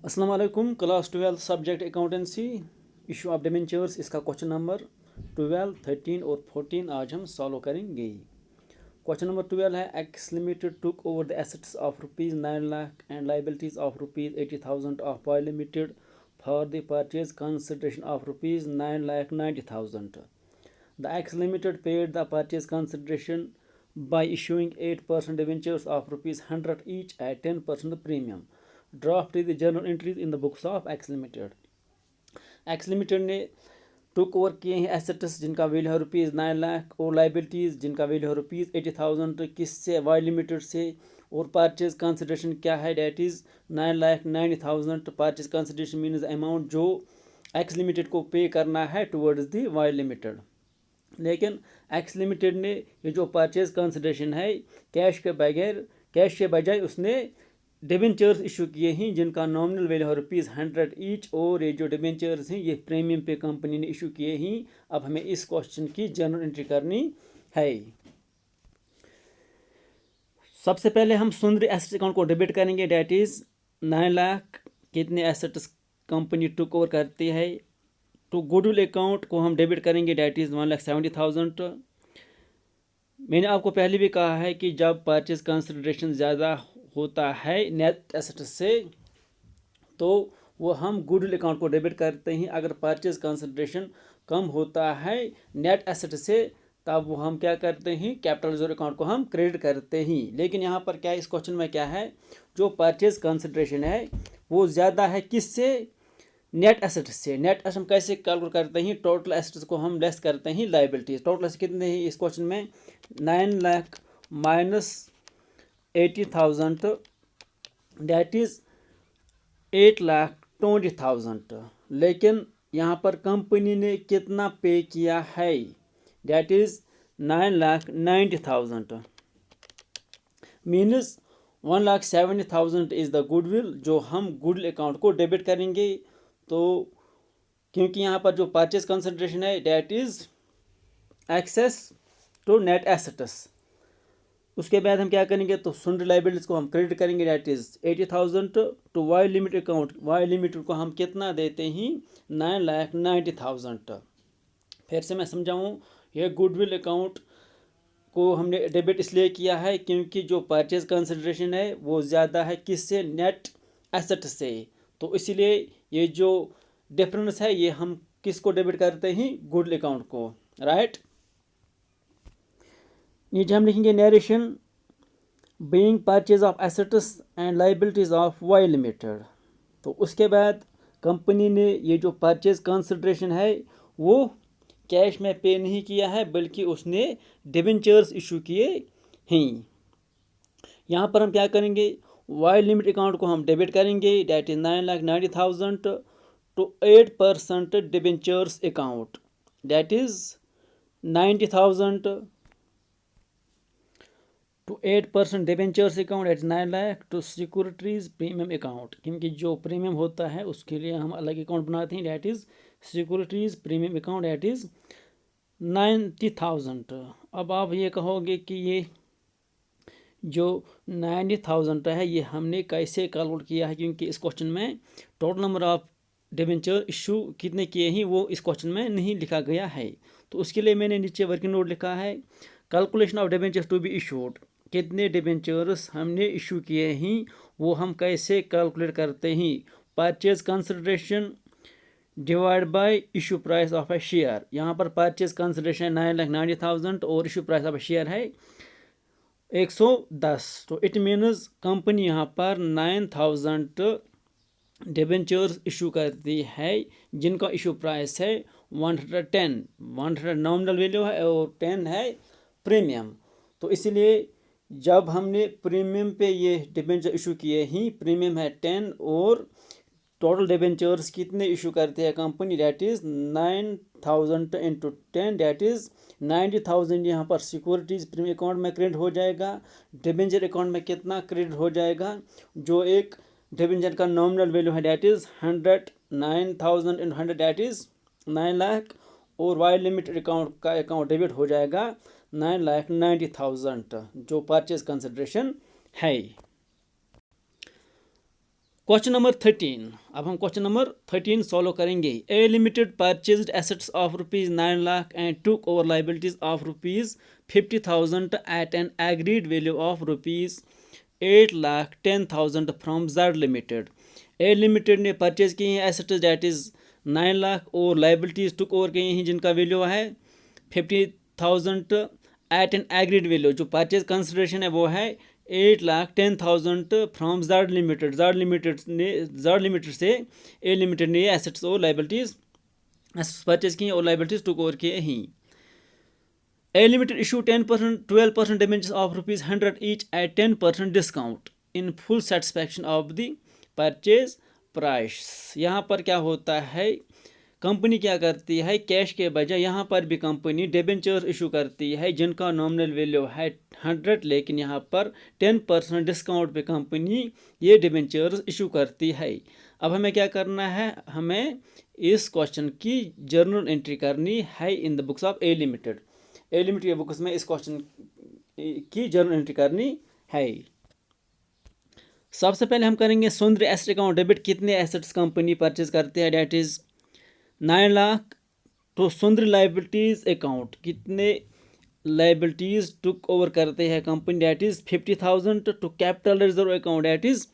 अस्सलाम वालेकुम। Class 12 subject accountancy issue of debentures, इसका क्वेश्चन नंबर 12, 13 और 14 आज हम सॉल्व करेंगे। क्वेश्चन नंबर 12 है X limited took over the assets of rupees 9 lakh and liabilities of rupees 80,000 of Y limited for the purchase consideration of rupees 9,90,000। The X limited paid the purchase consideration by issuing 8% debentures of rupees 100 each at 10% premium. Draft the journal entries in the books of X Limited. X Limited ने टुक over किए हैं assets जिनका value है rupees 9 lakh और liabilities जिनका value है rupees 80,000 किससे, Y limited से। और परचेज कंसिडरेशन क्या है, that is 9,90,000। Purchase consideration means amount जो एक्स लिमिटेड को पे करना है टुवर्ड्स दी वाई लिमिटेड। लेकिन एक्स लिमिटेड ने ये जो परचेज कंसिडरेशन है कैश के बजाय उसने डिबेंचर्स इशू किए हैं जिनका नॉमिनल वैल्यू है रुपीज़ 100 ईच। और ये जो डिबेंचर्स हैं ये प्रीमियम पे कंपनी ने इशू किए हैं। अब हमें इस क्वेश्चन की जर्नल एंट्री करनी है। सबसे पहले हम सुंदरी एसेट अकाउंट को डेबिट करेंगे, डेट इज़ 9 लाख कितने एसेट्स कंपनी टुक ओवर करती है। तो गुडविल अकाउंट को हम डेबिट करेंगे, डेट इज़ 1,70,000। मैंने आपको पहले भी कहा है कि जब परचेज कंसिडरेशन ज़्यादा होता है नेट एसेट से तो वो हम गुडविल अकाउंट को डेबिट करते हैं। अगर परचेज कंसिडरेशन कम होता है नेट एसेट से तब वो हम क्या करते हैं, कैपिटल रिजर्व अकाउंट को हम क्रेडिट करते हैं। लेकिन यहाँ पर क्या, इस क्वेश्चन में क्या है, जो परचेज कंसिडरेशन है वो ज़्यादा है किससे, नेट एसेट से। नेट एसेट हम कैसे कैलकुलेट करते हैं, टोटल एसेट्स को हम लेस करते हैं लाइबिलिटीज। टोटल एसेट कितने हैं इस क्वेश्चन में, 9 लाख माइनस 80,000 डेट इज़ 8,20,000। लेकिन यहाँ पर कंपनी ने कितना पे किया है, that is 9,90,000 means 1,70,000 is the goodwill जो हम गुडविल अकाउंट को डेबिट करेंगे। तो क्योंकि यहाँ पर जो परचेज कंसिडरेशन है date is excess to net assets. उसके बाद हम क्या करेंगे, तो सुंडरी लाइबिलिटीज को हम क्रेडिट करेंगे, that is 80,000 to Y limit account. Y limited को हम कितना देते हैं, 9,90,000। फिर से मैं समझाऊँ, यह गुडविल अकाउंट को हमने डेबिट इसलिए किया है क्योंकि जो परचेज कंसिडरेशन है वो ज़्यादा है किससे, नेट एसेट से। तो इसलिए ये जो डिफरेंस है ये हम किसको डेबिट करते हैं, गुडविल अकाउंट को, राइट। नीचे हम लिखेंगे narration being purchase of assets and liabilities of Y limited. तो उसके बाद कंपनी ने ये जो परचेज कंसिडरेशन है वो कैश में पे नहीं किया है बल्कि उसने डिबेंचर्स इशू किए हैं। यहाँ पर हम क्या करेंगे, वाई लिमिट अकाउंट को हम डेबिट करेंगे, that is 9,90,000 to 8% debentures account, that is 90,000 to 8% debentures account at 9 lakh to securities premium account. क्योंकि जो प्रीमियम होता है उसके लिए हम अलग अकाउंट बनाते हैं, that is securities premium account, that is 90,000। अब आप ये कहोगे कि ये जो 90,000 है ये हमने कैसे कैलकुलेट किया है, क्योंकि इस क्वेश्चन में total number of debenture issue कितने किए हैं वो इस क्वेश्चन में नहीं लिखा गया है। तो उसके लिए मैंने नीचे वर्किंग नोट लिखा है, calculation of debentures to be issued, कितने डिबेंचर्स हमने इशू किए हैं वो हम कैसे कैलकुलेट करते हैं, purchase consideration divide by issue price of a share. यहाँ पर परचेज कंसिडरेशन 9,90,000 और issue price of a share है 110। तो इट मीन्स कंपनी यहाँ पर 9,000 डिबेंचर्स इशू करती है जिनका इशू प्राइस है 110। 100 नॉमिनल वैल्यू है और 10 है प्रीमियम। तो इसलिए जब हमने प्रीमियम पे ये डिबेंचर इशू किए ही, प्रीमियम है 10 और टोटल डिबेंचर्स कितने इशू करते हैं company, that is 9,000 into 10 that is 90,000। यहाँ पर सिक्योरिटीज़ प्रीमियम अकाउंट में क्रेडिट हो जाएगा, डिबेंचर अकाउंट में कितना क्रेडिट हो जाएगा, जो एक डिबेंचर का नॉमिनल वैल्यू है date is 100, 9,000 in 100 debt is 9 lakh. और वाई लिमिटेड अकाउंट का अकाउंट डेबिट हो जाएगा 9,90,000 जो परचेज कंसिडरेशन है। क्वेश्चन नंबर 13, अब हम क्वेश्चन नंबर 13 सॉल्व करेंगे। A limited purchased assets of ₹9 lakh and took over liabilities of ₹50,000 at an agreed value of ₹8,10,000 from Z limited. A limited ने purchase किए हैं एसेट्स डेट इज 9 लाख और liabilities took over किए हैं जिनका वैल्यू है 50,000 at an agreed value. जो purchase consideration है वो है 8,10,000 from Z limited. Z limited से ए लिमिटेड ने एसेट्स और लाइबिलिटीज परचेज की और लाइबिलिटीज टुक ओवर किए हैं। A limited issue 12% debentures of ₹100 each at 10% discount in full satisfaction of the purchase price. यहाँ पर क्या होता है, कंपनी क्या करती है, कैश के बजाय यहाँ पर भी कंपनी डिबेंचर्स इशू करती है जिनका नॉमिनल वैल्यू है 100, लेकिन यहाँ पर 10% डिस्काउंट पे कंपनी ये डिबेंचर्स इशू करती है। अब हमें क्या करना है, हमें इस क्वेश्चन की जर्नल एंट्री करनी है in the books of A limited. A limited के बुक्स में इस क्वेश्चन की जर्नल एंट्री करनी है। सबसे पहले हम करेंगे सुंदर एसेट अकाउंट डेबिट। कितने एसेट्स कंपनी परचेज करते हैं, डेट इज 9 लाख। तो सुंदर लाइबिलिटीज अकाउंट कितने लाइबिलिटीज टुक ओवर करते हैं company, that is 50,000। To capital reserve account that is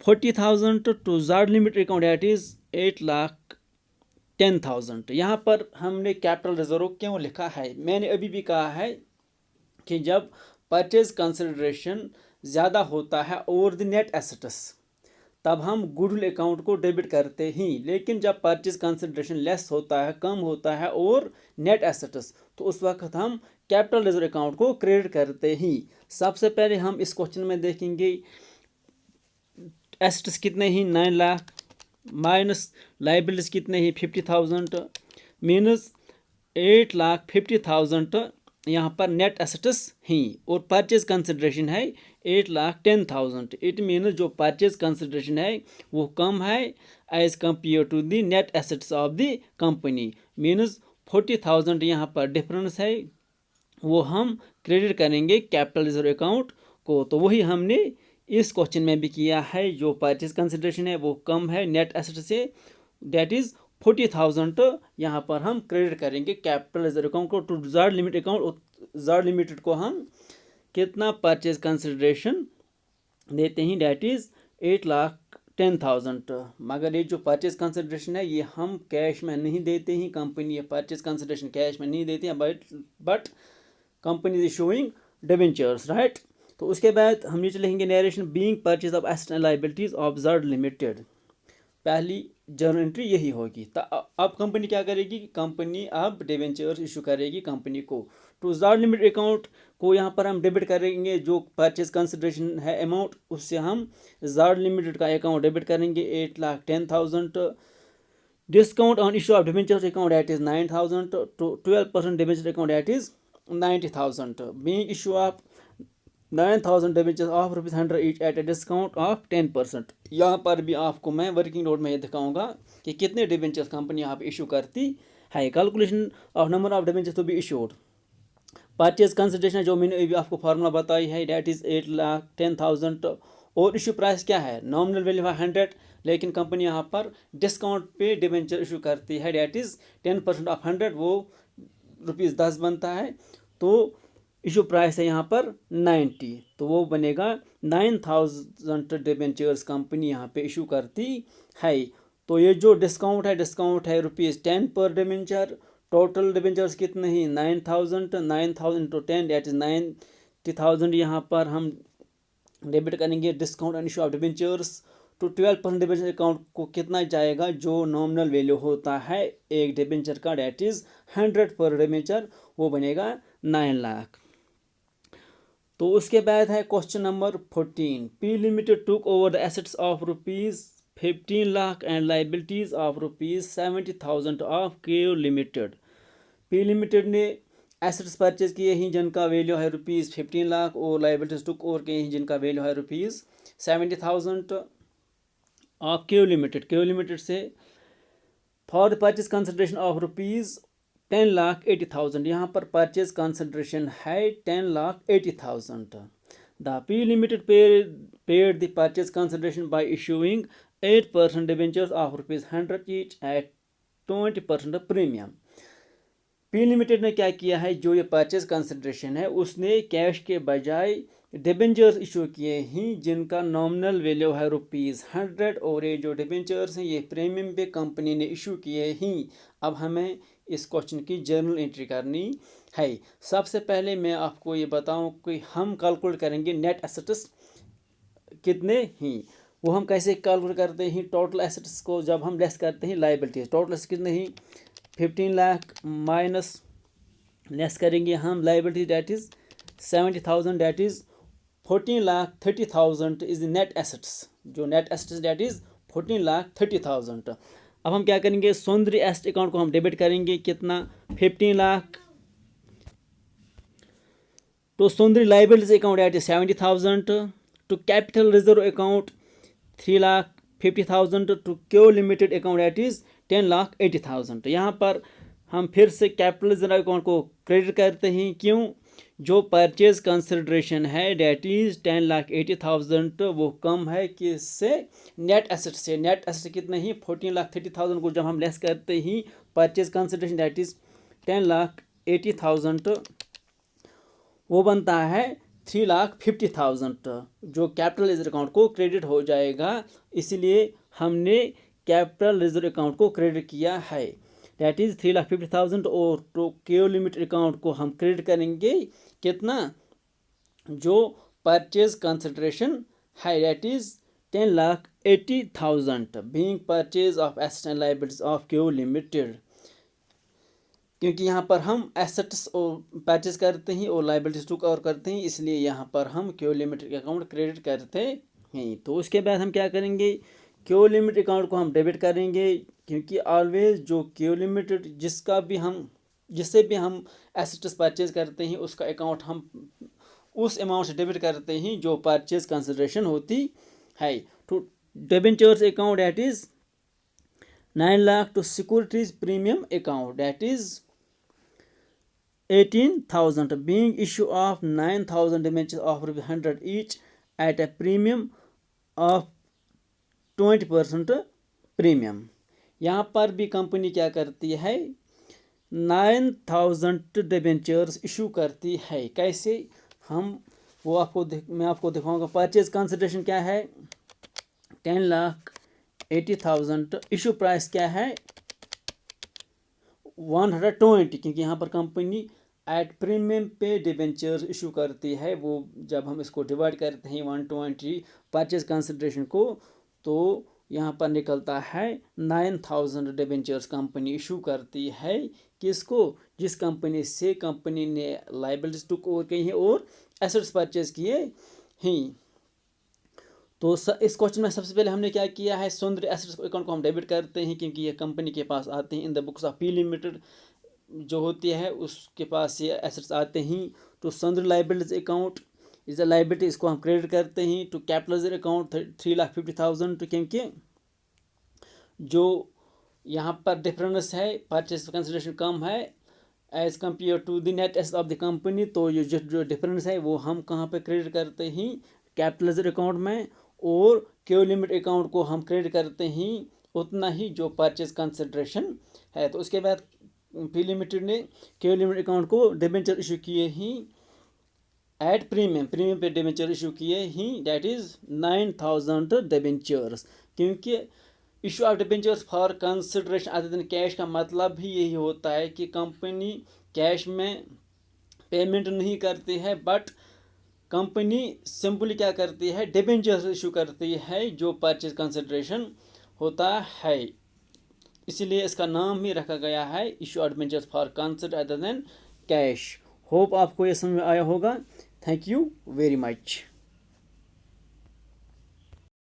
40,000। To Z limited account that is 8,10,000। यहाँ पर हमने कैपिटल रिजर्व क्यों लिखा है, मैंने अभी भी कहा है कि जब परचेज कंसिडरेशन ज़्यादा होता है और द नेट एसेट्स तब हम गुडविल अकाउंट को डेबिट करते ही, लेकिन जब परचेज कंसिडरेशन लेस होता है, कम होता है और नेट एसेट्स, तो उस वक्त हम कैपिटल रिजर्व अकाउंट को क्रेडिट करते ही। सबसे पहले हम इस क्वेश्चन में देखेंगे एसेट्स कितने ही 9 लाख माइनस लाइबिलिटीज कितने ही 50,000 मीनस 8,50,000। यहाँ पर नेट एसेट्स ही और परचेज कंसिडरेशन है 8,10,000। इट मीन्स जो परचेज कंसिडरेशन है वो कम है as compare to the net assets of the company. Means 40,000 यहाँ पर डिफरेंस है, वो हम क्रेडिट करेंगे कैपिटल रिजर्व अकाउंट को। तो वही हमने इस क्वेश्चन में भी किया है। जो परचेज कंसिडरेशन है वो कम है नेट एसेट से, डेट इज 40,000। यहाँ पर हम क्रेडिट करेंगे कैपिटल रिजर्व अकाउंट को टू जेड लिमिटेड अकाउंट। और जेड लिमिटेड को हम कितना परचेज कंसिडरेशन देते हैं, डेट इज 8,10,000। मगर ये जो परचेज कंसिडरेशन है ये हम कैश में नहीं देते हैं, कंपनी ये परचेज कंसिडरेशन कैश में नहीं देती है, but company is issuing debentures, right. तो उसके बाद हम नीचे लिखेंगे narration being purchase of assets and liabilities of Z limited. पहली जर्नल एंट्री यही होगी। तो अब कंपनी क्या करेगी, कंपनी अब डिबेंचर्स इशू करेगी कंपनी को। टू जेड लिमिटेड अकाउंट को यहाँ पर हम डेबिट करेंगे जो परचेज कंसिडरेशन है अमाउंट, उससे हम जेड लिमिटेड का अकाउंट डेबिट करेंगे 8,10,000। Discount on issue of debentures account that is 9,000। To 12% debenture account that is 90,000। Being issue of 9,000 debentures of ₹100 each at a discount of 10%। यहाँ पर भी आपको मैं वर्किंग नोट में ये दिखाऊंगा कि कितने डिबेंचर्स कंपनी यहाँ पे इशू करती है। Calculation of number of debentures to be issued. Purchase consideration जो मैंने अभी आपको फार्मूला बताई है, डेट इज 8,10,000। और इशू प्राइस क्या है, नॉमिनल वैल्यू है 100, लेकिन कंपनी यहाँ पर डिस्काउंट पे डिबेंचर इशू करती है, डेट इज 10% ऑफ 100, वो ₹10 बनता है। तो इशू प्राइस है यहाँ पर 90, तो वो बनेगा 9,000 डिबेंचर्स कंपनी यहाँ पे इशू करती है। तो ये जो डिस्काउंट है ₹10 पर डिबेंचर। टोटल डिबेंचर्स कितने ही 9,000 into 10 डेट इज 90,000। यहाँ पर हम डेबिट करेंगे discount and issue of debentures. To 12% debenture account को कितना जाएगा, जो नॉमिनल वैल्यू होता है एक डिबेंचर का, डेट इज 100 पर डिबेंचर, वो बनेगा 9 लाख। तो उसके बाद है question number 14। P limited took over the assets of ₹15 lakh and liabilities of ₹70,000 of के लिमिटेड। पी लिमिटेड ने एसेट्स परचेज किए हैं जिनका वैल्यू है ₹15 लाख और लाइबिलिटीज टुक ओवर किए हैं जिनका वैल्यू है ₹70,000 ऑफ के लिमिटेड। के लिमिटेड से for the purchase consideration of ₹10,80,000। यहाँ पर परचेज कंसिडरेशन है 10,80,000। The P Limited paid the purchase consideration by issuing 8% debentures of ₹100 each at 20% premium. P Limited ने क्या किया है, जो ये परचेज कंसिडरेशन है उसने कैश के बजाय डिबेंचर्स इशू किए हैं जिनका नॉमिनल वैल्यू है ₹100 और ये जो डिबेंचर्स हैं ये प्रीमियम पे कंपनी ने इशू किए हैं। अब हमें इस क्वेश्चन की जर्नल एंट्री करनी है। सबसे पहले मैं आपको ये बताऊं कि हम कैलकुलेट करेंगे नेट एसेट्स कितने हैं। वो हम कैसे कैलकुलेट करते हैं, टोटल एसेट्स को जब हम लेस करते हैं लायबिलिटीज। टोटल एसेट्स कितने हैं, 15 लाख माइनस लेस करेंगे हम liability that is 70,000 that is 14,30,000 is net assets. जो नेट एसेट्स डेट इज 14,30,000। अब हम क्या करेंगे, सौंदर्य एसेट अकाउंट को हम डेबिट करेंगे कितना, 15 लाख। तो sundry liabilities account that is 70,000 to capital reserve account 3,50,000 to Q limited account that is 10,80,000। यहाँ पर हम फिर से कैपिटल रिजर्व अकाउंट को क्रेडिट करते हैं। क्यों, जो परचेज कंसिडरेशन है डेट इज 10,80,000 वो कम है किससे, नेट एसेट से। नेट एसेट कितने ही 14,30,000 को जब हम लेस करते ही परचेज कंसिडरेशन डेट इज 10,80,000 वो बनता है 3,50,000 जो कैपिटल रिजर्व अकाउंट को क्रेडिट हो जाएगा। इसलिए हमने कैपिटल रिजर्व अकाउंट को क्रेडिट किया है डेट इज 3,50,000 और तो क्यो लिमिटेड अकाउंट को हम क्रेडिट करेंगे कितना, जो परचेज कंसिडरेशन है that is 10,80,000 being purchase of assets and liabilities of Q limited. क्योंकि यहाँ पर हम एसेट्स परचेज करते हैं और लायबिलिटीज टू कवर करते हैं, इसलिए यहाँ पर हम क्यो लिमिटेड अकाउंट क्रेडिट करते हैं। तो उसके बाद हम क्या करेंगे, क्यो लिमिटेड अकाउंट को हम डेबिट करेंगे। क्योंकि ऑलवेज जो क्यो लिमिटेड जिससे भी हम एसेट्स परचेज करते हैं उसका अकाउंट हम उस अमाउंट से डेबिट करते हैं जो परचेज कंसिडरेशन होती है। To debentures account that is 9 lakh to securities premium account that is 18,000 being issue of 9,000 debentures of ₹100 each at a premium of 20% premium. यहाँ पर भी कंपनी क्या करती है, 9,000 डिबेंचर्स इशू करती है। कैसे, मैं आपको दिखाऊंगा। परचेज कंसिडरेशन क्या है, 10,80,000। इशू प्राइस क्या है, 120। क्योंकि यहाँ पर कंपनी एट प्रीमियम पे डिबेंचर्स इशू करती है। वो जब हम इसको डिवाइड करते हैं 120 परचेज कंसिडरेशन को, तो यहाँ पर निकलता है 9,000 डिबेंचर्स कंपनी इशू करती है। किसको, जिस कंपनी से कंपनी ने लायबिलिटीज टू कवर की हैं और एसेट्स परचेज किए हैं। तो इस क्वेश्चन में सबसे पहले हमने क्या किया है, सौंदर्य एसेट्स अकाउंट को हम डेबिट करते हैं क्योंकि ये कंपनी के पास आते हैं। In the books of P limited जो होती है उसके पास ये एसेट्स आते हैं। तो sundry liabilities account is a liability, इसको हम क्रेडिट करते हैं। टू कैपिटल अकाउंट 3,50,000 क्योंकि जो यहाँ पर डिफरेंस है परचेज कंसिडरेशन कम है as compare to the net asset of the company. तो ये जो डिफरेंस है वो हम कहाँ पे क्रेडिट करते हैं, कैपिटल अकाउंट में। और क्यो लिमिट अकाउंट को हम क्रेडिट करते हैं उतना ही जो परचेज कंसिडरेशन है। तो उसके बाद पी लिमिटेड ने क्यो लिमिट अकाउंट को डिबेंचर इशू किए ही एट प्रीमियम पे डिबेंचर इशू किए ही डेट इज 9,000 डिबेंचर्स। क्योंकि issue of debentures for consideration other than cash का मतलब ही यही होता है कि कंपनी कैश में पेमेंट नहीं करती है, बट कंपनी सिंपली क्या करती है, डिबेंचर्स इशू करती है जो परचेज कंसिडरेशन होता है। इसीलिए इसका नाम ही रखा गया है issue of debentures for consider other than cash. Hope आपको ये समझ में आया होगा। Thank you very much.